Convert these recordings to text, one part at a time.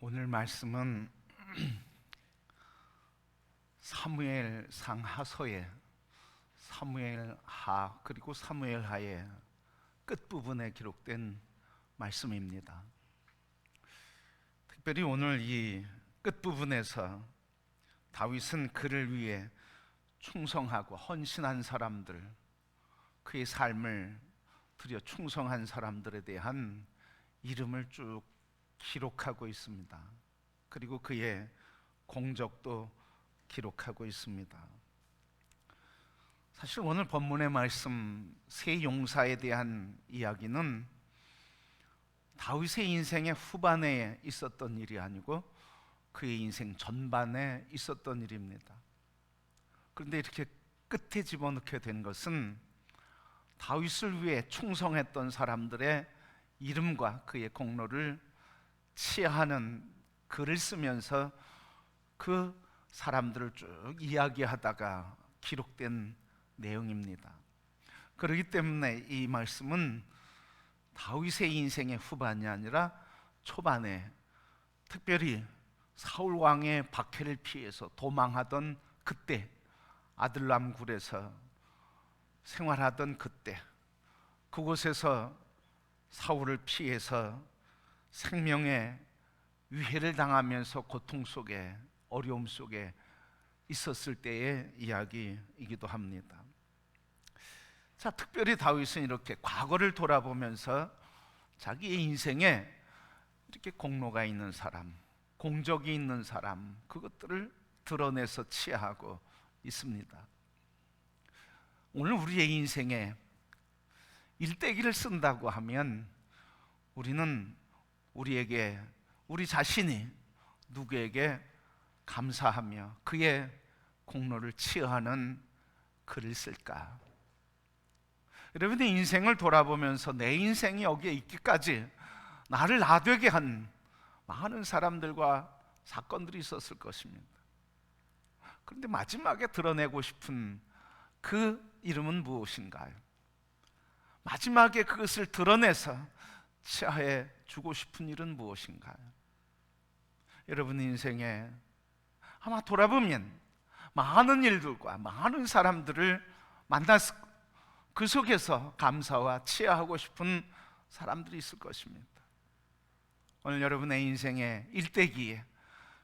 오늘 말씀은 사무엘상 하서의 사무엘하 그리고 사무엘하의 끝부분에 기록된 말씀입니다. 특별히 오늘 이 끝부분에서 다윗은 그를 위해 충성하고 헌신한 사람들, 그의 삶을 들여 충성한 사람들에 대한 이름을 쭉 기록하고 있습니다. 그리고 그의 공적도 기록하고 있습니다. 사실 오늘 본문의 말씀 세 용사에 대한 이야기는 다윗의 인생의 후반에 있었던 일이 아니고 그의 인생 전반에 있었던 일입니다. 그런데 이렇게 끝에 집어넣게 된 것은 다윗을 위해 충성했던 사람들의 이름과 그의 공로를 치하하는 글을 쓰면서 그 사람들을 쭉 이야기하다가 기록된 내용입니다. 그렇기 때문에 이 말씀은 다윗의 인생의 후반이 아니라 초반에, 특별히 사울 왕의 박해를 피해서 도망하던 그때, 아들람 굴에서 생활하던 그때, 그곳에서 사울을 피해서 생명의 위해를 당하면서 고통 속에, 어려움 속에 있었을 때의 이야기이기도 합니다. 자, 특별히 다윗은 이렇게 과거를 돌아보면서 자기의 인생에 이렇게 공로가 있는 사람, 공적이 있는 사람, 그것들을 드러내서 치하하고 있습니다. 오늘 우리의 인생에 일대기를 쓴다고 하면 우리는 우리 자신이 누구에게 감사하며 그의 공로를 치하하는 글을 쓸까? 여러분의 인생을 돌아보면서 내 인생이 여기에 있기까지 나를 나되게 한 많은 사람들과 사건들이 있었을 것입니다. 그런데 마지막에 드러내고 싶은 그 이름은 무엇인가요? 마지막에 그것을 드러내서 치하해 주고 싶은 일은 무엇인가요? 여러분 인생에 아마 돌아보면 많은 일들과 많은 사람들을 만나서 그 속에서 감사와 치하하고 싶은 사람들이 있을 것입니다. 오늘 여러분의 인생의 일대기에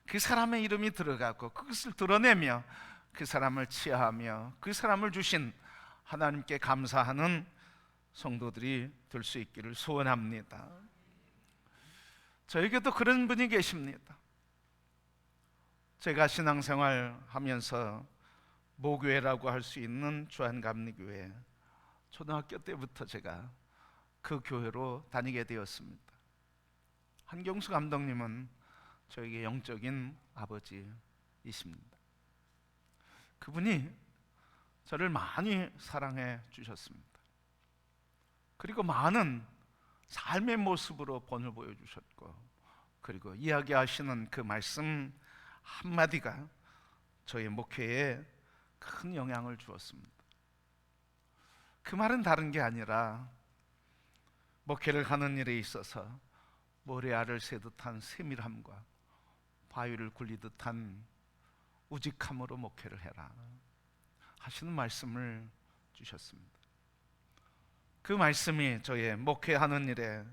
그 사람의 이름이 들어가고 그것을 드러내며 그 사람을 치하하며 그 사람을 주신 하나님께 감사하는 성도들이 될 수 있기를 소원합니다. 저에게도 그런 분이 계십니다. 제가 신앙생활 하면서 모교회라고 할 수 있는 주한감리교회, 초등학교 때부터 제가 그 교회로 다니게 되었습니다. 한경수 감독님은 저에게 영적인 아버지이십니다. 그분이 저를 많이 사랑해 주셨습니다. 그리고 많은 삶의 모습으로 본을 보여주셨고, 그리고 이야기하시는 그 말씀 한마디가 저의 목회에 큰 영향을 주었습니다. 그 말은 다른 게 아니라 목회를 하는 일에 있어서 모래알을 세듯한 세밀함과 바위를 굴리듯한 우직함으로 목회를 해라 하시는 말씀을 주셨습니다. 그 말씀이 저의 목회하는 일에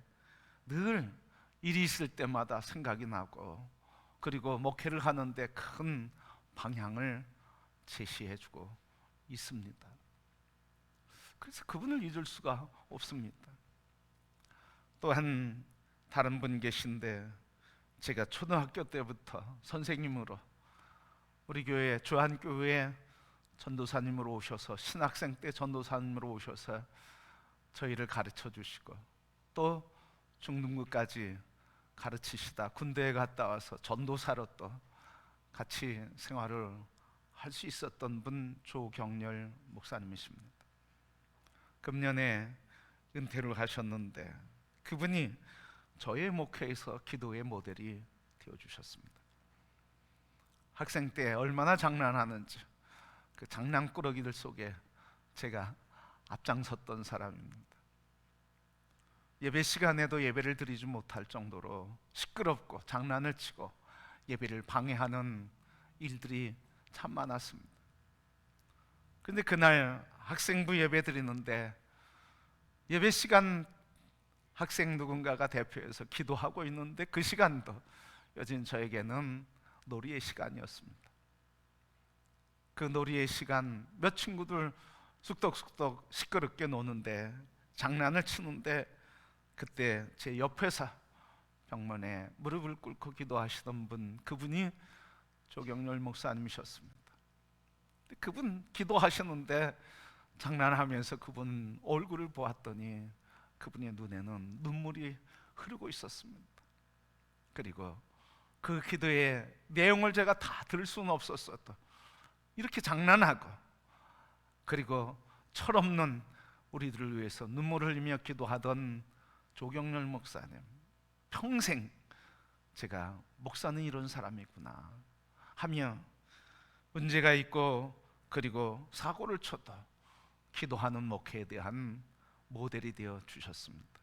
늘 일이 있을 때마다 생각이 나고, 그리고 목회를 하는데 큰 방향을 제시해주고 있습니다. 그래서 그분을 잊을 수가 없습니다. 또한 다른 분 계신데, 제가 초등학교 때부터 선생님으로 우리 교회 주한교회에 전도사님으로 오셔서, 신학생 때 전도사님으로 오셔서 저희를 가르쳐 주시고, 또 중등부까지 가르치시다 군대에 갔다 와서 전도사로 또 같이 생활을 할 수 있었던 분 조경렬 목사님이십니다. 금년에 은퇴를 하셨는데 그분이 저의 목회에서 기도의 모델이 되어주셨습니다. 학생 때 얼마나 장난하는지 그 장난꾸러기들 속에 제가 앞장섰던 사람입니다. 예배 시간에도 예배를 드리지 못할 정도로 시끄럽고 장난을 치고 예배를 방해하는 일들이 참 많았습니다. 근데 그날 학생부 예배 드리는데 예배 시간 학생 누군가가 대표해서 기도하고 있는데 그 시간도 여진 저에게는 놀이의 시간이었습니다. 그 놀이의 시간, 몇 친구들 쑥덕쑥덕 시끄럽게 노는데, 장난을 치는데, 그때 제 옆에서 병문에 무릎을 꿇고 기도하시던 분, 그분이 조경렬 목사님이셨습니다. 그분 기도하시는데 장난하면서 그분 얼굴을 보았더니 그분의 눈에는 눈물이 흐르고 있었습니다. 그리고 그 기도의 내용을 제가 다 들을 수는 없었어도 이렇게 장난하고, 그리고 철없는 우리들을 위해서 눈물을 흘리며 기도하던 조경렬 목사님, 평생 제가 목사는 이런 사람이구나 하며 문제가 있고 그리고 사고를 쳐도 기도하는 목회에 대한 모델이 되어 주셨습니다.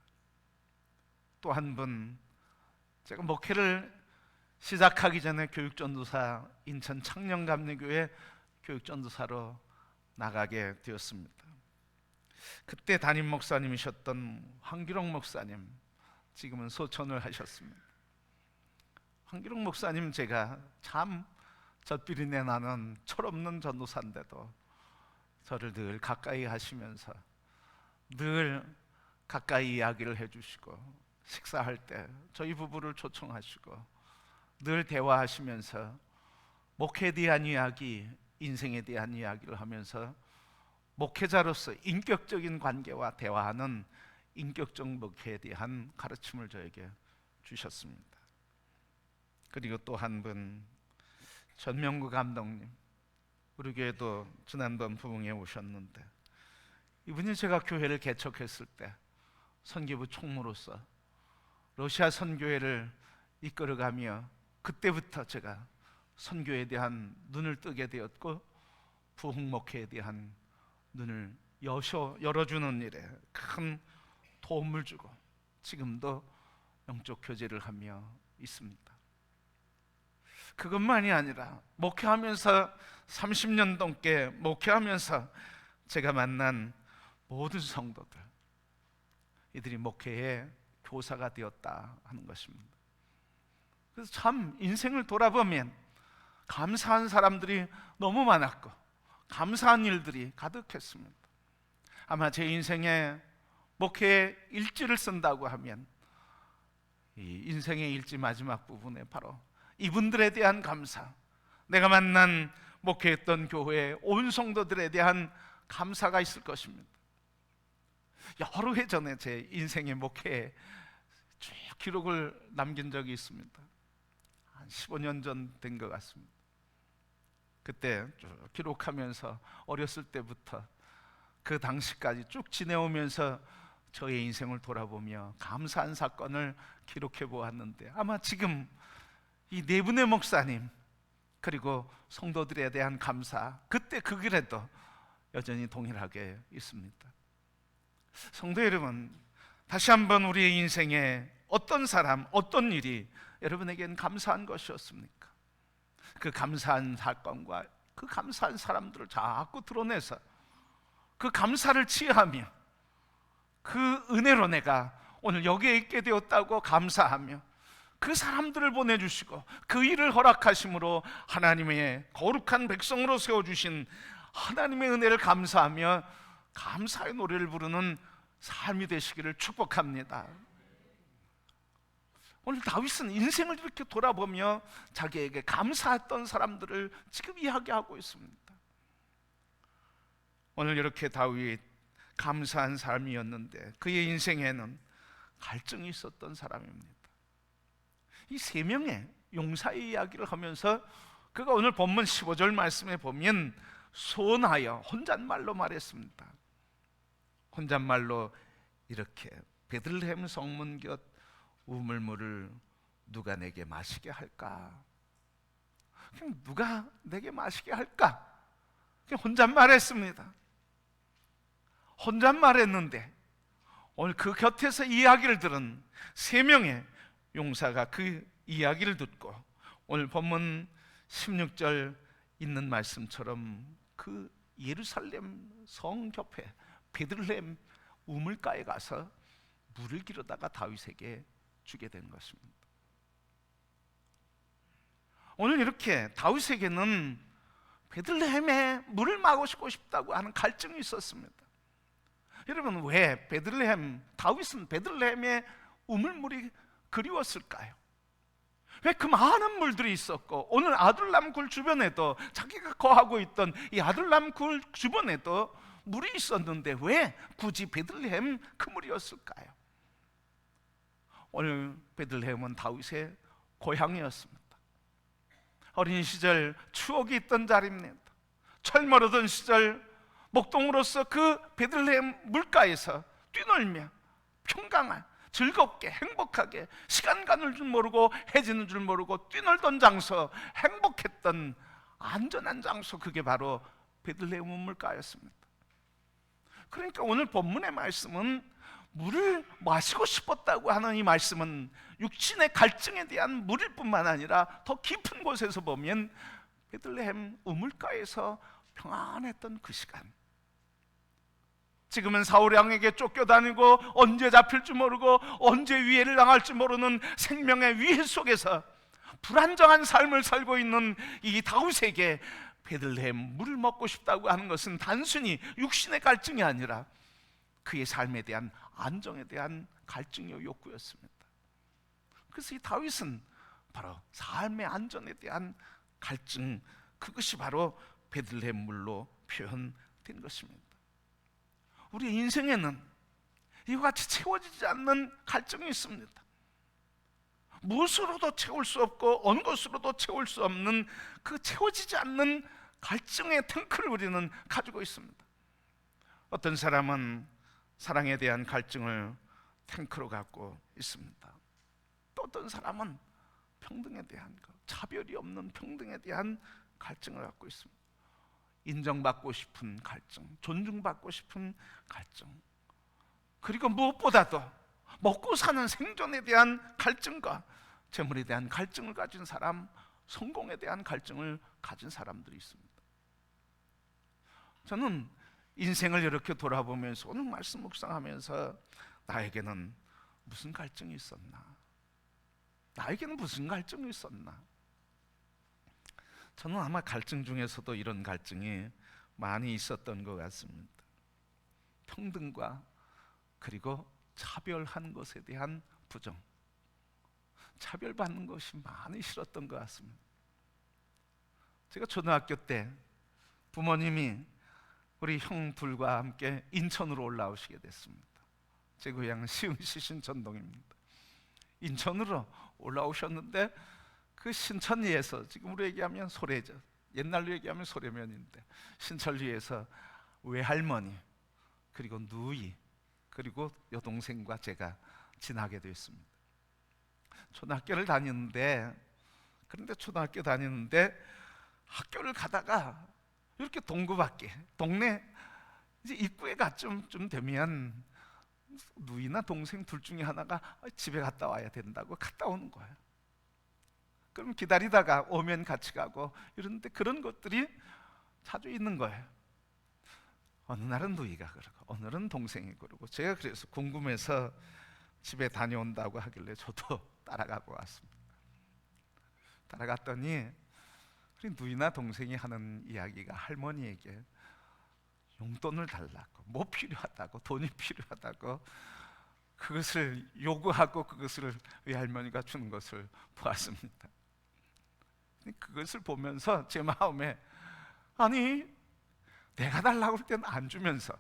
또 한 분, 제가 목회를 시작하기 전에 교육전도사, 인천 창녕감리교회 교육전도사로 나가게 되었습니다. 그때 담임 목사님이셨던 황기록 목사님, 지금은 소천을 하셨습니다. 황기록 목사님, 제가 참 젖비린내 나는 철없는 전도사인데도 저를 늘 가까이 하시면서 늘 가까이 이야기를 해주시고, 식사할 때 저희 부부를 초청하시고 늘 대화하시면서 목회에 대한 이야기, 인생에 대한 이야기를 하면서 목회자로서 인격적인 관계와 대화하는 인격적 목회에 대한 가르침을 저에게 주셨습니다. 그리고 또 한 분, 전명구 감독님, 우리 교회도 지난번 부흥에 오셨는데, 이분이 제가 교회를 개척했을 때 선교부 총무로서 러시아 선교회를 이끌어가며 그때부터 제가 선교에 대한 눈을 뜨게 되었고, 부흥 목회에 대한 눈을 열어주는 일에 큰 도움을 주고 지금도 영적 교제를 하며 있습니다. 그것만이 아니라 목회하면서 30년 넘게 목회하면서 제가 만난 모든 성도들, 이들이 목회의 교사가 되었다 하는 것입니다. 그래서 참 인생을 돌아보면 감사한 사람들이 너무 많았고 감사한 일들이 가득했습니다. 아마 제 인생에 목회의 일지를 쓴다고 하면 이 인생의 일지 마지막 부분에 바로 이분들에 대한 감사, 내가 만난 목회했던 교회의 온 성도들에 대한 감사가 있을 것입니다. 여러 해 전에 제 인생의 목회에 쭉 기록을 남긴 적이 있습니다. 한 15년 전 된 것 같습니다. 그때 쭉 기록하면서 어렸을 때부터 그 당시까지 쭉 지내오면서 저의 인생을 돌아보며 감사한 사건을 기록해 보았는데, 아마 지금 이 네 분의 목사님 그리고 성도들에 대한 감사, 그때 그 길에도 여전히 동일하게 있습니다. 성도 여러분, 다시 한번 우리의 인생에 어떤 사람, 어떤 일이 여러분에겐 감사한 것이었습니까? 그 감사한 사건과 그 감사한 사람들을 자꾸 드러내서 그 감사를 취하며 그 은혜로 내가 오늘 여기에 있게 되었다고 감사하며 그 사람들을 보내주시고 그 일을 허락하심으로 하나님의 거룩한 백성으로 세워주신 하나님의 은혜를 감사하며 감사의 노래를 부르는 삶이 되시기를 축복합니다. 오늘 다윗은 인생을 이렇게 돌아보며 자기에게 감사했던 사람들을 지금 이야기하고 있습니다. 오늘 이렇게 다윗 감사한 삶이었는데 그의 인생에는 갈증이 있었던 사람입니다. 이 세 명의 용사의 이야기를 하면서 그가 오늘 본문 15절 말씀에 보면 소원하여 혼잣말로 말했습니다. 혼잣말로 이렇게 베들레헴 성문 곁 우물물을 누가 내게 마시게 할까? 그냥 누가 내게 마시게 할까? 그냥 혼잣말했습니다. 혼잣말했는데 오늘 그 곁에서 이야기를 들은 세 명의 용사가 그 이야기를 듣고 오늘 본문 16절 있는 말씀처럼 그 예루살렘 성 옆에 베들레헴 우물가에 가서 물을 기르다가 다윗에게 주게 된 것입니다. 오늘 이렇게 다윗에게는 베들레헴에 물을 마시고 싶다고 하는 갈증이 있었습니다. 여러분, 왜 다윗은 베들레헴의 우물물이 그리웠을까요? 왜 그 많은 물들이 있었고 오늘 아둘람 굴 주변에도 자기가 거하고 있던 이 아둘람 굴 주변에도 물이 있었는데 왜 굳이 베들레헴 그 물이었을까요? 오늘 베들레헴은 다윗의 고향이었습니다. 어린 시절 추억이 있던 자리입니다. 철멀었던 시절 목동으로서 그 베들레헴 물가에서 뛰놀며 평강한 즐겁게 행복하게 시간 가는 줄 모르고 해지는 줄 모르고 뛰놀던 장소, 행복했던 안전한 장소, 그게 바로 베들레헴 우물가였습니다. 그러니까 오늘 본문의 말씀은 물을 마시고 싶었다고 하는 이 말씀은 육신의 갈증에 대한 물일 뿐만 아니라 더 깊은 곳에서 보면 베들레헴 우물가에서 평안했던 그 시간, 지금은 사울 왕에게 쫓겨다니고 언제 잡힐지 모르고 언제 위해를 당할지 모르는 생명의 위해 속에서 불안정한 삶을 살고 있는 이 다윗에게 베들레헴 물을 먹고 싶다고 하는 것은 단순히 육신의 갈증이 아니라 그의 삶에 대한 안정에 대한 갈증의 욕구였습니다. 그래서 이 다윗은 바로 삶의 안전에 대한 갈증, 그것이 바로 베들레헴 물로 표현된 것입니다. 우리 인생에는 이와 같이 채워지지 않는 갈증이 있습니다. 무엇으로도 채울 수 없고 어느 것으로도 채울 수 없는 그 채워지지 않는 갈증의 탱크를 우리는 가지고 있습니다. 어떤 사람은 사랑에 대한 갈증을 탱크로 갖고 있습니다. 또 어떤 사람은 평등에 대한 차별이 없는 평등에 대한 갈증을 갖고 있습니다. 인정받고 싶은 갈증, 존중받고 싶은 갈증, 그리고 무엇보다도 먹고 사는 생존에 대한 갈증과 재물에 대한 갈증을 가진 사람, 성공에 대한 갈증을 가진 사람들이 있습니다. 저는 인생을 이렇게 돌아보면서 오늘 말씀 묵상하면서 나에게는 무슨 갈증이 있었나? 나에게는 무슨 갈증이 있었나? 저는 아마 갈증 중에서도 이런 갈증이 많이 있었던 것 같습니다. 평등과 그리고 차별하는 것에 대한 부정, 차별받는 것이 많이 싫었던 것 같습니다. 제가 초등학교 때 부모님이 우리 형 둘과 함께 인천으로 올라오시게 됐습니다. 제 고향은 시흥시 신천동입니다. 인천으로 올라오셨는데 그 신천리에서, 지금 우리 얘기하면 소래죠, 옛날로 얘기하면 소래면인데 신천리에서 외할머니 그리고 누이 그리고 여동생과 제가 지나게 됐습니다. 초등학교를 다니는데, 그런데 초등학교 다니는데 학교를 가다가 이렇게 동구 밖에 동네 이제 입구에가 좀 되면 누이나 동생 둘 중에 하나가 집에 갔다 와야 된다고 갔다 오는 거예요. 그럼 기다리다가 오면 같이 가고 이런데 그런 것들이 자주 있는 거예요. 어느 날은 누이가 그러고 오늘은 동생이 그러고, 제가 그래서 궁금해서 집에 다녀온다고 하길래 저도 따라가고 왔습니다. 따라갔더니 우리 누이나 동생이 하는 이야기가 할머니에게 용돈을 달라고, 뭐 필요하다고, 돈이 필요하다고 그것을 요구하고 그것을 외할머니가 주는 것을 보았습니다. 그것을 보면서 제 마음에, 아니 내가 달라고 할 때는 안 주면서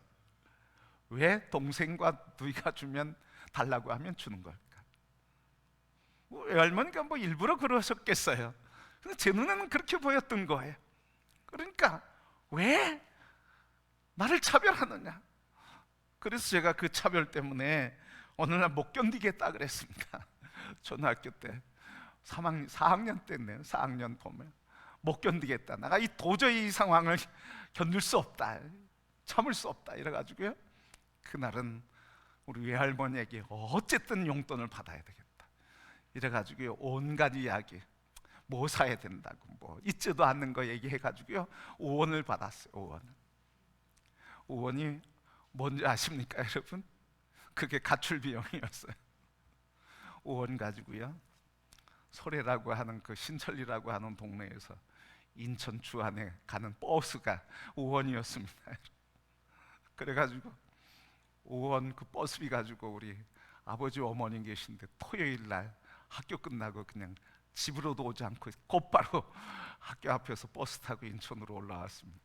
왜 동생과 누이가 주면 달라고 하면 주는 걸까? 외할머니가 뭐 일부러 그러셨겠어요. 근데 제 눈에는 그렇게 보였던 거예요. 그러니까 왜 나를 차별하느냐? 그래서 제가 그 차별 때문에 어느 날 못 견디겠다 그랬습니다. 초등학교 때 4학년 때네요. 4학년 봄에 못 견디겠다, 내가 도저히 이 상황을 견딜 수 없다, 참을 수 없다 이래가지고요, 그날은 우리 외할머니에게 어쨌든 용돈을 받아야 되겠다 이래가지고 온갖 이야기 뭐 사야 된다고 뭐 있지도 않는 거 얘기해가지고요 5원을 받았어요. 5원이 뭔지 아십니까 여러분? 그게 가출 비용이었어요. 5원 가지고요 소래라고 하는 그 신천리라고 하는 동네에서 인천 주안에 가는 버스가 5원이었습니다. 그래가지고 5원 그 버스비 가지고 우리 아버지 어머니 계신데 토요일 날 학교 끝나고 그냥 집으로도 오지 않고 곧바로 학교 앞에서 버스 타고 인천으로 올라왔습니다.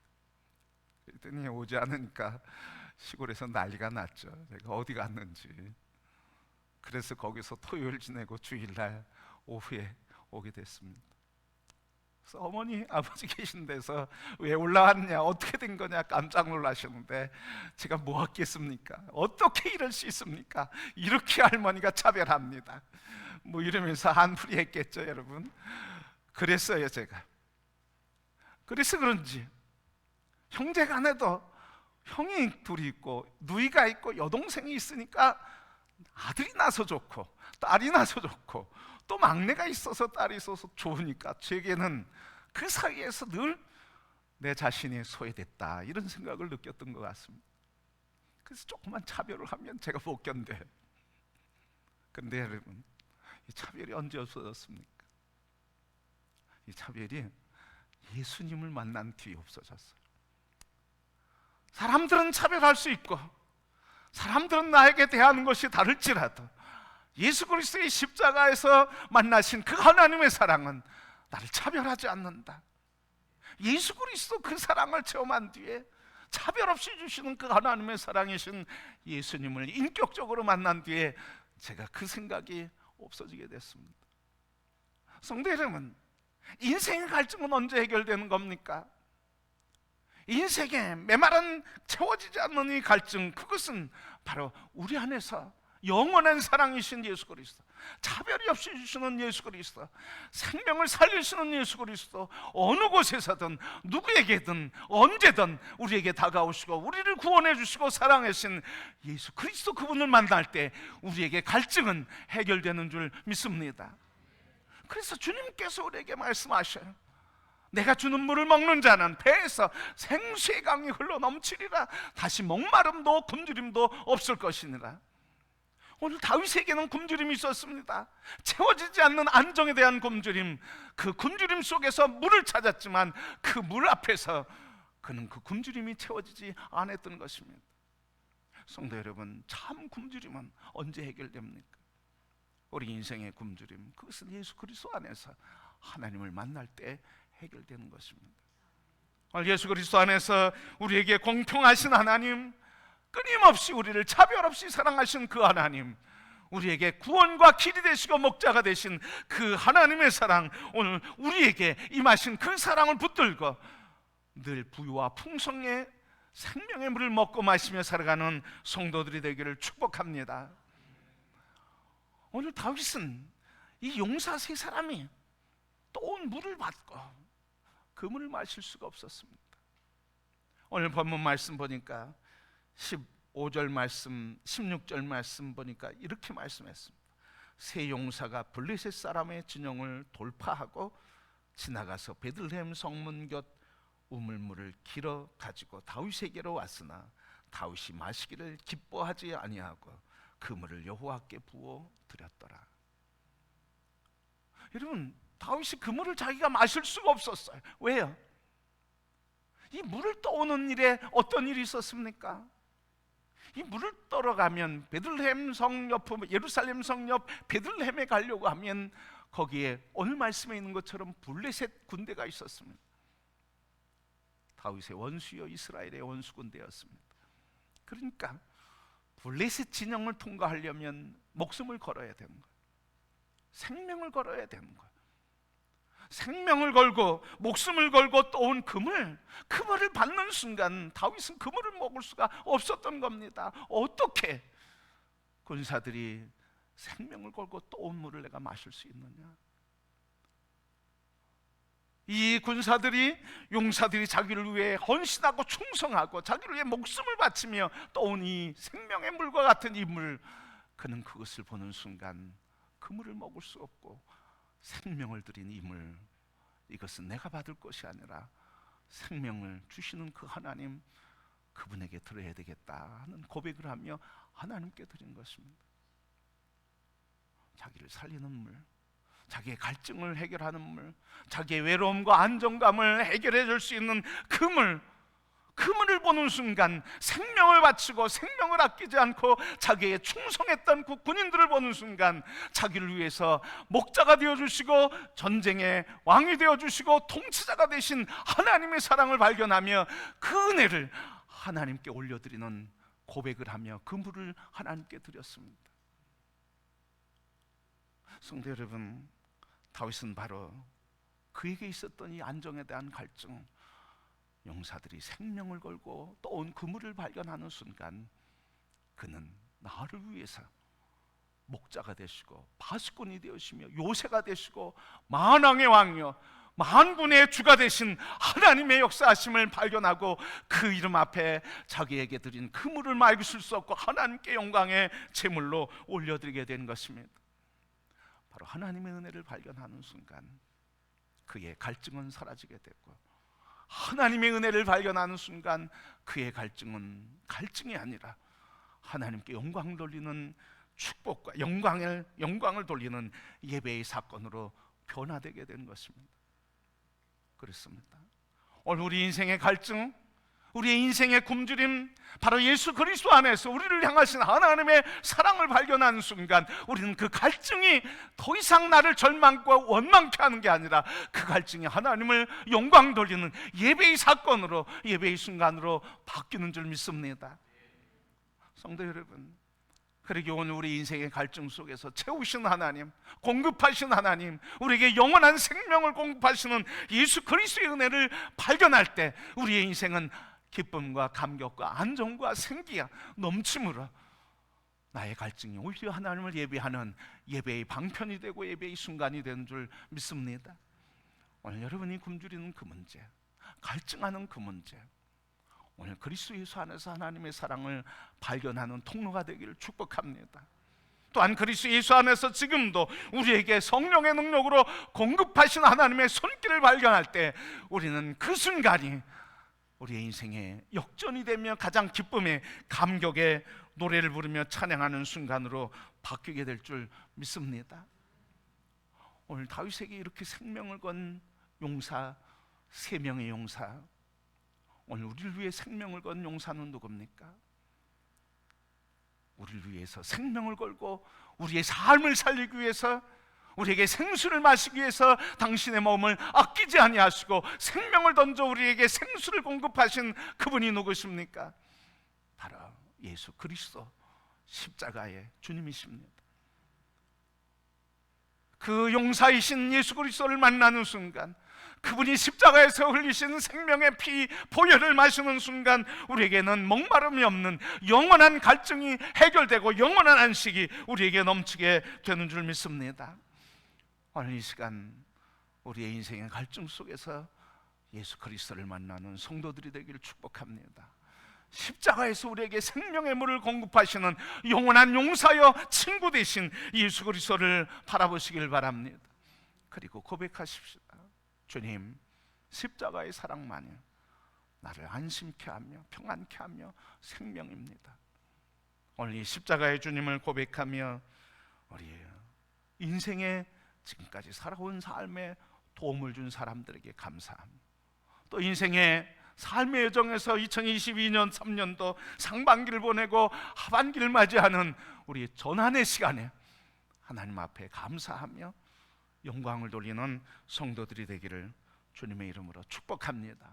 그랬더니 오지 않으니까 시골에서 난리가 났죠. 제가 어디 갔는지. 그래서 거기서 토요일 지내고 주일날 오후에 오게 됐습니다. 그래서 어머니 아버지 계신 데서 왜 올라왔냐 어떻게 된 거냐 깜짝 놀라셨는데 제가 뭐 했겠습니까? 어떻게 이럴 수 있습니까? 이렇게 할머니가 차별합니다 뭐 이러면서 한풀이 했겠죠 여러분. 그랬어요 제가. 그래서 그런지 형제간에도 형이 둘이 있고 누이가 있고 여동생이 있으니까 아들이 나서 좋고 딸이 나서 좋고 또 막내가 있어서 딸이 있어서 좋으니까 제게는 그 사이에서 늘 내 자신이 소외됐다 이런 생각을 느꼈던 것 같습니다. 그래서 조금만 차별을 하면 제가 못 견뎌요. 그런데 여러분 이 차별이 언제 없어졌습니까? 이 차별이 예수님을 만난 뒤에 없어졌어요. 사람들은 차별할 수 있고 사람들은 나에게 대하는 것이 다를지라도 예수 그리스도의 십자가에서 만나신 그 하나님의 사랑은 나를 차별하지 않는다. 예수 그리스도 그 사랑을 체험한 뒤에 차별 없이 주시는 그 하나님의 사랑이신 예수님을 인격적으로 만난 뒤에 제가 그 생각이 없어지게 됐습니다. 성도 여러분, 인생의 갈증은 언제 해결되는 겁니까? 인생의 메마른 채워지지 않는 이 갈증, 그것은 바로 우리 안에서 영원한 사랑이신 예수 그리스도, 차별이 없이 주시는 예수 그리스도, 생명을 살리시는 예수 그리스도, 어느 곳에서든 누구에게든 언제든 우리에게 다가오시고 우리를 구원해 주시고 사랑하신 예수 그리스도, 그분을 만날 때 우리에게 갈증은 해결되는 줄 믿습니다. 그래서 주님께서 우리에게 말씀하셔요. 내가 주는 물을 먹는 자는 배에서 생수의 강이 흘러 넘치리라. 다시 목마름도 굶주림도 없을 것이니라. 오늘 다윗에게는 굶주림이 있었습니다. 채워지지 않는 안정에 대한 굶주림, 그 굶주림 속에서 물을 찾았지만 그 물 앞에서 그는 그 굶주림이 채워지지 않았던 것입니다. 성도 여러분, 참 굶주림은 언제 해결됩니까? 우리 인생의 굶주림, 그것은 예수 그리스도 안에서 하나님을 만날 때 해결되는 것입니다. 오늘 예수 그리스도 안에서 우리에게 공평하신 하나님, 끊임없이 우리를 차별 없이 사랑하신 그 하나님, 우리에게 구원과 길이 되시고 목자가 되신 그 하나님의 사랑, 오늘 우리에게 임하신 그 사랑을 붙들고 늘 부유와 풍성의 생명의 물을 먹고 마시며 살아가는 성도들이 되기를 축복합니다. 오늘 다윗은 이 용사 세 사람이 또 물을 받고 그 물을 마실 수가 없었습니다. 오늘 본문 말씀 보니까 15절 말씀, 16절 말씀 보니까 이렇게 말씀했습니다. 세 용사가 블레셋 사람의 진영을 돌파하고 지나가서 베들레헴 성문 곁 우물물을 길어 가지고 다윗에게로 왔으나 다윗이 마시기를 기뻐하지 아니하고 그 물을 여호와께 부어 드렸더라. 여러분, 다윗이 그 물을 자기가 마실 수가 없었어요. 왜요? 이 물을 떠오는 일에 어떤 일이 있었습니까? 이 물을 떠러가면 베들레헴 성 옆, 예루살렘 성 옆 베들레헴에 가려고 하면 거기에 오늘 말씀에 있는 것처럼 블레셋 군대가 있었습니다. 다윗의 원수여 이스라엘의 원수 군대였습니다. 그러니까 블레셋 진영을 통과하려면 목숨을 걸어야 되는 거예요. 생명을 걸어야 되는 거예요. 생명을 걸고 목숨을 걸고 떠온 그물을 받는 순간 다윗은 그물을 먹을 수가 없었던 겁니다. 어떻게 군사들이 생명을 걸고 떠온 물을 내가 마실 수 있느냐? 이 군사들이, 용사들이 자기를 위해 헌신하고 충성하고 자기를 위해 목숨을 바치며 떠온 이 생명의 물과 같은 이 물, 그는 그것을 보는 순간 그 물을 먹을 수 없고 생명을 드린 이 물, 이것은 내가 받을 것이 아니라 생명을 주시는 그 하나님, 그분에게 드려야 되겠다 하는 고백을 하며 하나님께 드린 것입니다. 자기를 살리는 물, 자기의 갈증을 해결하는 물, 자기의 외로움과 안정감을 해결해 줄 수 있는 그 물, 그 물을 보는 순간 생명을 바치고 생명을 아끼지 않고 자기의 충성했던 그 군인들을 보는 순간 자기를 위해서 목자가 되어주시고 전쟁의 왕이 되어주시고 통치자가 되신 하나님의 사랑을 발견하며 그 은혜를 하나님께 올려드리는 고백을 하며 그 물을 하나님께 드렸습니다. 성도 여러분, 다윗은 바로 그에게 있었던 이 안정에 대한 갈증, 용사들이 생명을 걸고 떠온 그 물을 발견하는 순간 그는 나를 위해서 목자가 되시고 파수꾼이 되시며 요새가 되시고 만왕의 왕이요 만군의 주가 되신 하나님의 역사하심을 발견하고 그 이름 앞에 자기에게 드린 그 물을 맑으실 수 없고 하나님께 영광의 제물로 올려드리게 된 것입니다. 바로 하나님의 은혜를 발견하는 순간 그의 갈증은 사라지게 됐고, 하나님의 은혜를 발견하는 순간 그의 갈증은 갈증이 아니라 하나님께 영광을 돌리는 축복과 영광을 돌리는 예배의 사건으로 변화되게 된 것입니다. 그렇습니다. 오늘 우리 인생의 갈증, 우리의 인생의 굶주림, 바로 예수 그리스도 안에서 우리를 향하신 하나님의 사랑을 발견하는 순간 우리는 그 갈증이 더 이상 나를 절망과 원망케 하는 게 아니라 그 갈증이 하나님을 영광 돌리는 예배의 사건으로, 예배의 순간으로 바뀌는 줄 믿습니다. 성도 여러분, 그러기에 오늘 우리 인생의 갈증 속에서 채우신 하나님, 공급하신 하나님, 우리에게 영원한 생명을 공급하시는 예수 그리스도의 은혜를 발견할 때 우리의 인생은 기쁨과 감격과 안정과 생기가 넘침으로 나의 갈증이 오히려 하나님을 예배하는 예배의 방편이 되고 예배의 순간이 되는 줄 믿습니다. 오늘 여러분이 굶주리는 그 문제, 갈증하는 그 문제, 오늘 그리스도 예수 안에서 하나님의 사랑을 발견하는 통로가 되기를 축복합니다. 또한 그리스도 예수 안에서 지금도 우리에게 성령의 능력으로 공급하신 하나님의 손길을 발견할 때 우리는 그 순간이 우리의 인생의 역전이 되며 가장 기쁨의 감격의 노래를 부르며 찬양하는 순간으로 바뀌게 될 줄 믿습니다. 오늘 다윗에게 이렇게 생명을 건 용사, 3명의 용사, 오늘 우리를 위해 생명을 건 용사는 누굽니까? 우리를 위해서 생명을 걸고 우리의 삶을 살리기 위해서, 우리에게 생수를 마시기 위해서 당신의 몸을 아끼지 아니하시고 생명을 던져 우리에게 생수를 공급하신 그분이 누구십니까? 바로 예수 그리스도 십자가의 주님이십니다. 그 용사이신 예수 그리스도를 만나는 순간, 그분이 십자가에서 흘리신 생명의 피 보혈을 마시는 순간 우리에게는 목마름이 없는 영원한 갈증이 해결되고 영원한 안식이 우리에게 넘치게 되는 줄 믿습니다. 오늘 이 시간 우리의 인생의 갈증 속에서 예수 그리스도를 만나는 성도들이 되기를 축복합니다. 십자가에서 우리에게 생명의 물을 공급하시는 영원한 용사여 친구 되신 예수 그리스도를 바라보시길 바랍니다. 그리고 고백하십시다. 주님, 십자가의 사랑만이 나를 안심케 하며 평안케 하며 생명입니다. 오늘 이 십자가의 주님을 고백하며 우리 인생의 지금까지 살아온 삶에 도움을 준 사람들에게 감사합니다. 또 인생의 삶의 여정에서 2022년 3년도 상반기를 보내고 하반기를 맞이하는 우리 전환의 시간에 하나님 앞에 감사하며 영광을 돌리는 성도들이 되기를 주님의 이름으로 축복합니다.